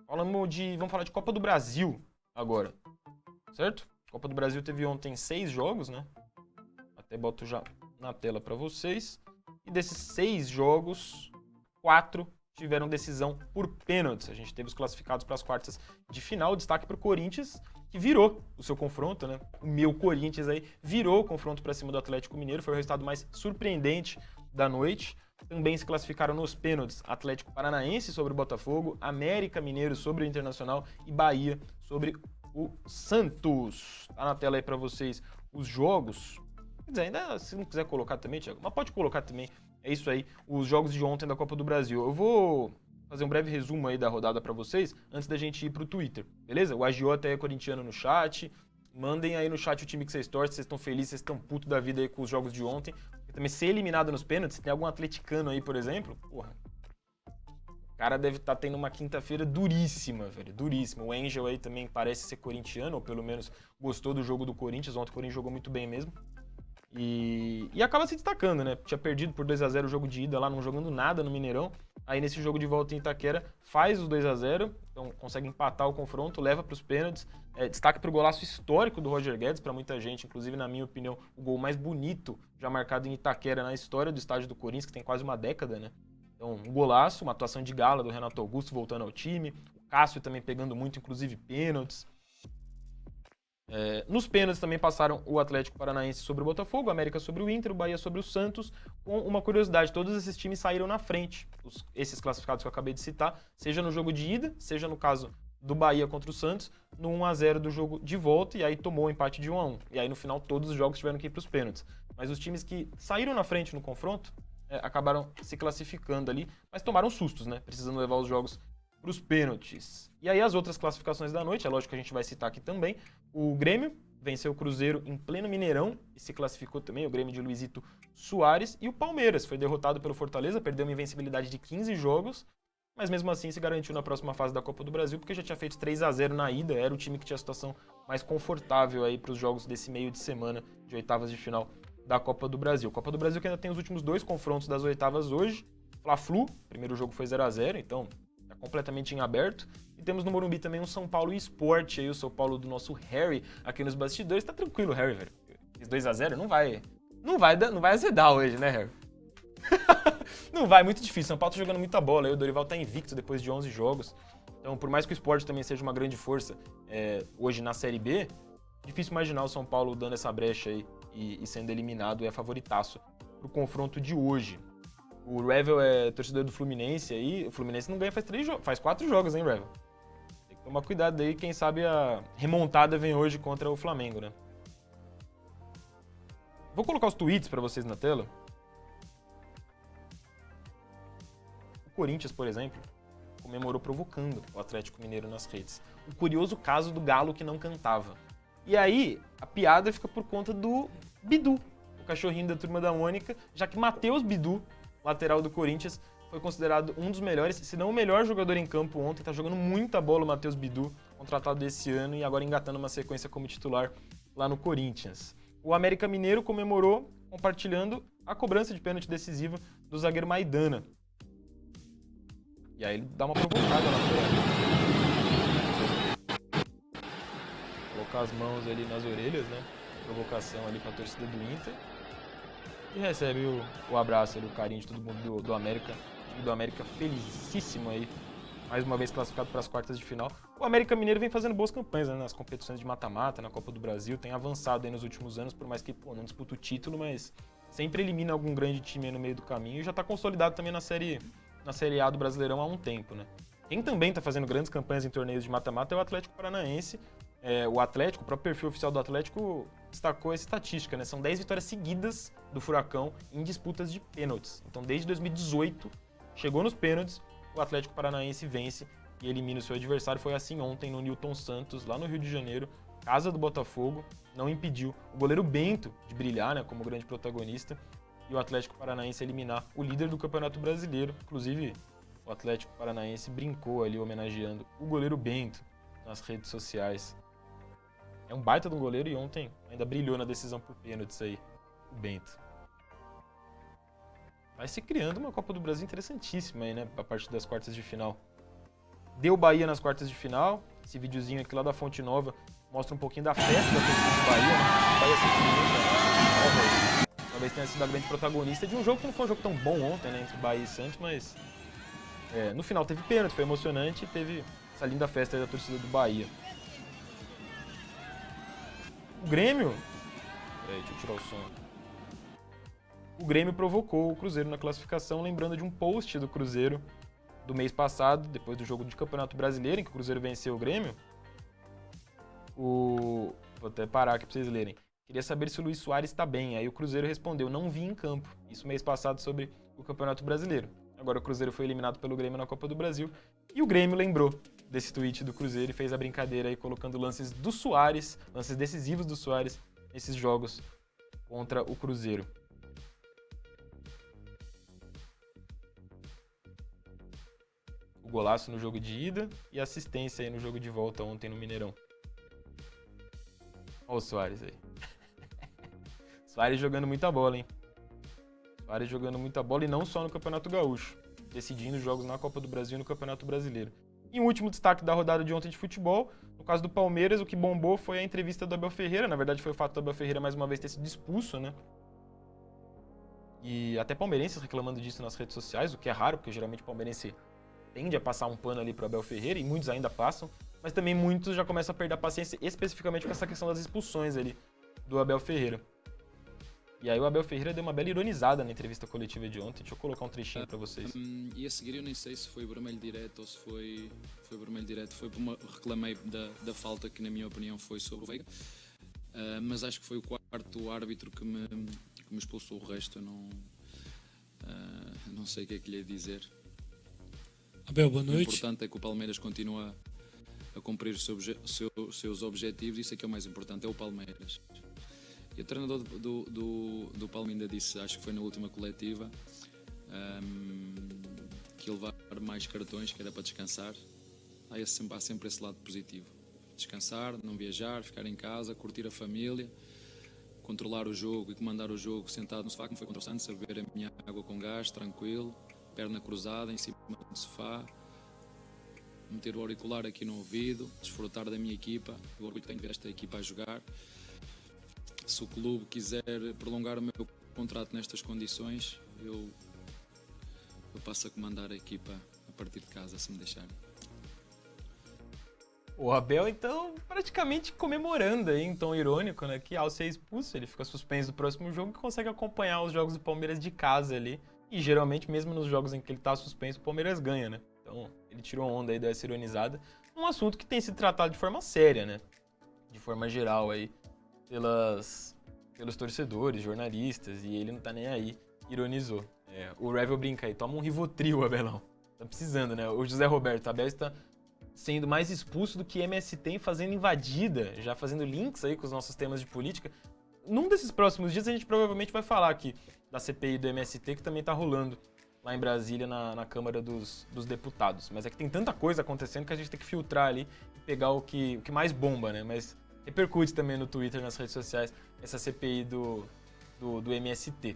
Vamos falar de Copa do Brasil agora, certo? Copa do Brasil teve ontem 6 jogos, né? Até boto já na tela para vocês. E desses 6 jogos, 4 tiveram decisão por pênaltis. A gente teve os classificados para as quartas de final. Destaque para o Corinthians, que virou o seu confronto, né? O meu Corinthians aí virou o confronto para cima do Atlético Mineiro. Foi o resultado mais surpreendente da noite. Também se classificaram nos pênaltis Atlético Paranaense sobre o Botafogo, América Mineiro sobre o Internacional e Bahia sobre o Santos. Tá na tela aí para vocês os jogos. Quer dizer, ainda se não quiser colocar também, Thiago, mas pode colocar também. É isso aí, os jogos de ontem da Copa do Brasil. Eu vou fazer um breve resumo aí da rodada para vocês antes da gente ir pro Twitter, beleza? O agiota é corintiano no chat. Mandem aí no chat o time que vocês torcem, vocês estão felizes, vocês estão putos da vida aí com os jogos de ontem. Porque também ser eliminado nos pênaltis, se tem algum atleticano aí, por exemplo, porra. O cara deve estar tendo uma quinta-feira duríssima, velho, duríssima. O Angel aí também parece ser corintiano, ou pelo menos gostou do jogo do Corinthians. Ontem o Corinthians jogou muito bem mesmo. E acaba se destacando, né? Tinha perdido por 2x0 o jogo de ida lá, não jogando nada no Mineirão. Aí nesse jogo de volta em Itaquera, faz os 2x0, então consegue empatar o confronto, leva para os pênaltis. Destaque para o golaço histórico do Roger Guedes, para muita gente, inclusive na minha opinião, o gol mais bonito já marcado em Itaquera na história do estádio do Corinthians, que tem quase uma década, né? Então, um golaço, uma atuação de gala do Renato Augusto voltando ao time, o Cássio também pegando muito, inclusive pênaltis. Nos pênaltis também passaram o Atlético Paranaense sobre o Botafogo, o América sobre o Inter, o Bahia sobre o Santos. Com uma curiosidade, todos esses times saíram na frente, esses classificados que eu acabei de citar, seja no jogo de ida, seja no caso do Bahia contra o Santos, no 1x0 do jogo de volta, e aí tomou o empate de 1x1. E aí no final todos os jogos tiveram que ir para os pênaltis. Mas os times que saíram na frente no confronto acabaram se classificando ali, mas tomaram sustos, né? Precisando levar os jogos para os pênaltis. E aí as outras classificações da noite, é lógico que a gente vai citar aqui também. O Grêmio venceu o Cruzeiro em pleno Mineirão e se classificou também, o Grêmio de Luizito Soares. E o Palmeiras foi derrotado pelo Fortaleza, perdeu uma invencibilidade de 15 jogos, mas mesmo assim se garantiu na próxima fase da Copa do Brasil, porque já tinha feito 3x0 na ida, era o time que tinha a situação mais confortável aí para os jogos desse meio de semana de oitavas de final da Copa do Brasil. Copa do Brasil que ainda tem os últimos 2 confrontos das oitavas hoje. Fla-Flu, primeiro jogo foi 0x0, então tá completamente em aberto. E temos no Morumbi também um São Paulo Sport, aí o São Paulo do nosso Harry aqui nos bastidores. Tá tranquilo, Harry, velho. Esse 2x0 não vai azedar hoje, né, Harry? Não vai, muito difícil. São Paulo tá jogando muita bola, aí o Dorival tá invicto depois de 11 jogos. Então, por mais que o Sport também seja uma grande força hoje na Série B, difícil imaginar o São Paulo dando essa brecha aí e sendo eliminado, é favoritaço pro confronto de hoje. O Revel é torcedor do Fluminense aí. O Fluminense não ganha faz 4 jogos, hein, Revel? Tem que tomar cuidado aí, quem sabe a remontada vem hoje contra o Flamengo, né? Vou colocar os tweets pra vocês na tela. O Corinthians, por exemplo, comemorou provocando o Atlético Mineiro nas redes. O curioso caso do galo que não cantava. E aí, a piada fica por conta do Bidu, o cachorrinho da Turma da Mônica, já que Matheus Bidu, lateral do Corinthians, foi considerado um dos melhores, se não o melhor jogador em campo ontem. Tá jogando muita bola o Matheus Bidu, contratado desse ano e agora engatando uma sequência como titular lá no Corinthians. O América Mineiro comemorou compartilhando a cobrança de pênalti decisiva do zagueiro Maidana. E aí ele dá uma provocada lá fora. Colocar as mãos ali nas orelhas, né? Provocação ali pra torcida do Inter. E recebe o abraço ali, o carinho de todo mundo do América. O time do América felicíssimo aí. Mais uma vez classificado para as quartas de final. O América Mineiro vem fazendo boas campanhas, né, nas competições de mata-mata, na Copa do Brasil. Tem avançado aí nos últimos anos, por mais que não disputa o título, mas sempre elimina algum grande time aí no meio do caminho. E já está consolidado também na série A do Brasileirão há um tempo, né? Quem também está fazendo grandes campanhas em torneios de mata-mata é o Atlético Paranaense. O Atlético, o próprio perfil oficial do Atlético destacou essa estatística, né? São 10 vitórias seguidas do Furacão em disputas de pênaltis. Então, desde 2018, chegou nos pênaltis, o Atlético Paranaense vence e elimina o seu adversário. Foi assim ontem no Newton Santos, lá no Rio de Janeiro, casa do Botafogo, não impediu o goleiro Bento de brilhar, né, como grande protagonista, e o Atlético Paranaense eliminar o líder do Campeonato Brasileiro. Inclusive, o Atlético Paranaense brincou ali homenageando o goleiro Bento nas redes sociais. É um baita de um goleiro e ontem ainda brilhou na decisão por pênaltis aí, o Bento. Vai se criando uma Copa do Brasil interessantíssima aí, né, a partir das quartas de final. deu Bahia nas quartas de final. Esse videozinho aqui lá da Fonte Nova mostra um pouquinho da festa da torcida do Bahia, né? O Bahia simplesmente, talvez tenha sido a grande protagonista de um jogo que não foi um jogo tão bom ontem, né, entre Bahia e Santos, mas no final teve pênalti, foi emocionante e teve essa linda festa aí da torcida do Bahia. O Grêmio... Peraí, deixa eu tirar o som. O Grêmio provocou o Cruzeiro na classificação, lembrando de um post do Cruzeiro do mês passado, depois do jogo de Campeonato Brasileiro, em que o Cruzeiro venceu o Grêmio. Vou até parar aqui pra vocês lerem. Queria saber se o Luis Soares está bem. Aí o Cruzeiro respondeu, não vi em campo. Isso mês passado sobre o Campeonato Brasileiro. Agora o Cruzeiro foi eliminado pelo Grêmio na Copa do Brasil. E o Grêmio lembrou desse tweet do Cruzeiro e fez a brincadeira aí colocando lances do Soares, lances decisivos do Soares nesses jogos contra o Cruzeiro. O golaço no jogo de ida e assistência aí no jogo de volta ontem no Mineirão. Olha o Soares aí. Soares jogando muita bola, hein? Soares jogando muita bola e não só no Campeonato Gaúcho, decidindo jogos na Copa do Brasil e no Campeonato Brasileiro. E o último destaque da rodada de ontem de futebol, no caso do Palmeiras, o que bombou foi a entrevista do Abel Ferreira. Na verdade, foi o fato do Abel Ferreira mais uma vez ter sido expulso, né? E até palmeirenses reclamando disso nas redes sociais, o que é raro, porque geralmente o palmeirense tende a passar um pano ali pro Abel Ferreira, e muitos ainda passam, mas também muitos já começam a perder a paciência, especificamente com essa questão das expulsões ali do Abel Ferreira. E aí o Abel Ferreira deu uma bela ironizada na entrevista coletiva de ontem. Deixa eu colocar um trechinho pra vocês. E a seguir eu nem sei se foi vermelho direto ou se foi vermelho direto. Reclamei da falta que na minha opinião foi sobre o Veiga. Mas acho que foi o quarto árbitro que me expulsou. O resto eu não sei o que é que lhe ia dizer. Abel, boa noite. O importante é que o Palmeiras continua a cumprir os seus objetivos. Isso é que é o mais importante, é o Palmeiras. E o treinador do Palmeiras ainda disse, acho que foi na última coletiva, que ele vai levar mais cartões, que era para descansar. Há sempre esse lado positivo. Descansar, não viajar, ficar em casa, curtir a família, controlar o jogo e comandar o jogo sentado no sofá, como foi contra o Santos, a beber a minha água com gás, tranquilo, perna cruzada, em cima do sofá, meter o auricular aqui no ouvido, desfrutar da minha equipa, o orgulho que tenho de ver esta equipa a jogar. Se o clube quiser prolongar o meu contrato nestas condições, eu passo a comandar a equipa a partir de casa, se me deixarem. O Abel, então, praticamente comemorando aí, em tom irônico, né? Que ao ser expulso, ele fica suspenso do próximo jogo e consegue acompanhar os jogos do Palmeiras de casa ali. E geralmente, mesmo nos jogos em que ele tá suspenso, o Palmeiras ganha, né? Então, ele tirou onda aí dessa ironizada. Um assunto que tem sido tratado de forma séria, né? De forma geral aí, pelos torcedores, jornalistas, e ele não tá nem aí, ironizou. O Revel brinca aí, toma um Rivotril, Abelão. Tá precisando, né? O José Roberto, Abel está sendo mais expulso do que MST fazendo invadida, já fazendo links aí com os nossos temas de política. Num desses próximos dias a gente provavelmente vai falar aqui da CPI do MST, que também tá rolando lá em Brasília, na Câmara dos Deputados. Mas é que tem tanta coisa acontecendo que a gente tem que filtrar ali e pegar o que mais bomba, né? Mas repercute também no Twitter, nas redes sociais, essa CPI do MST.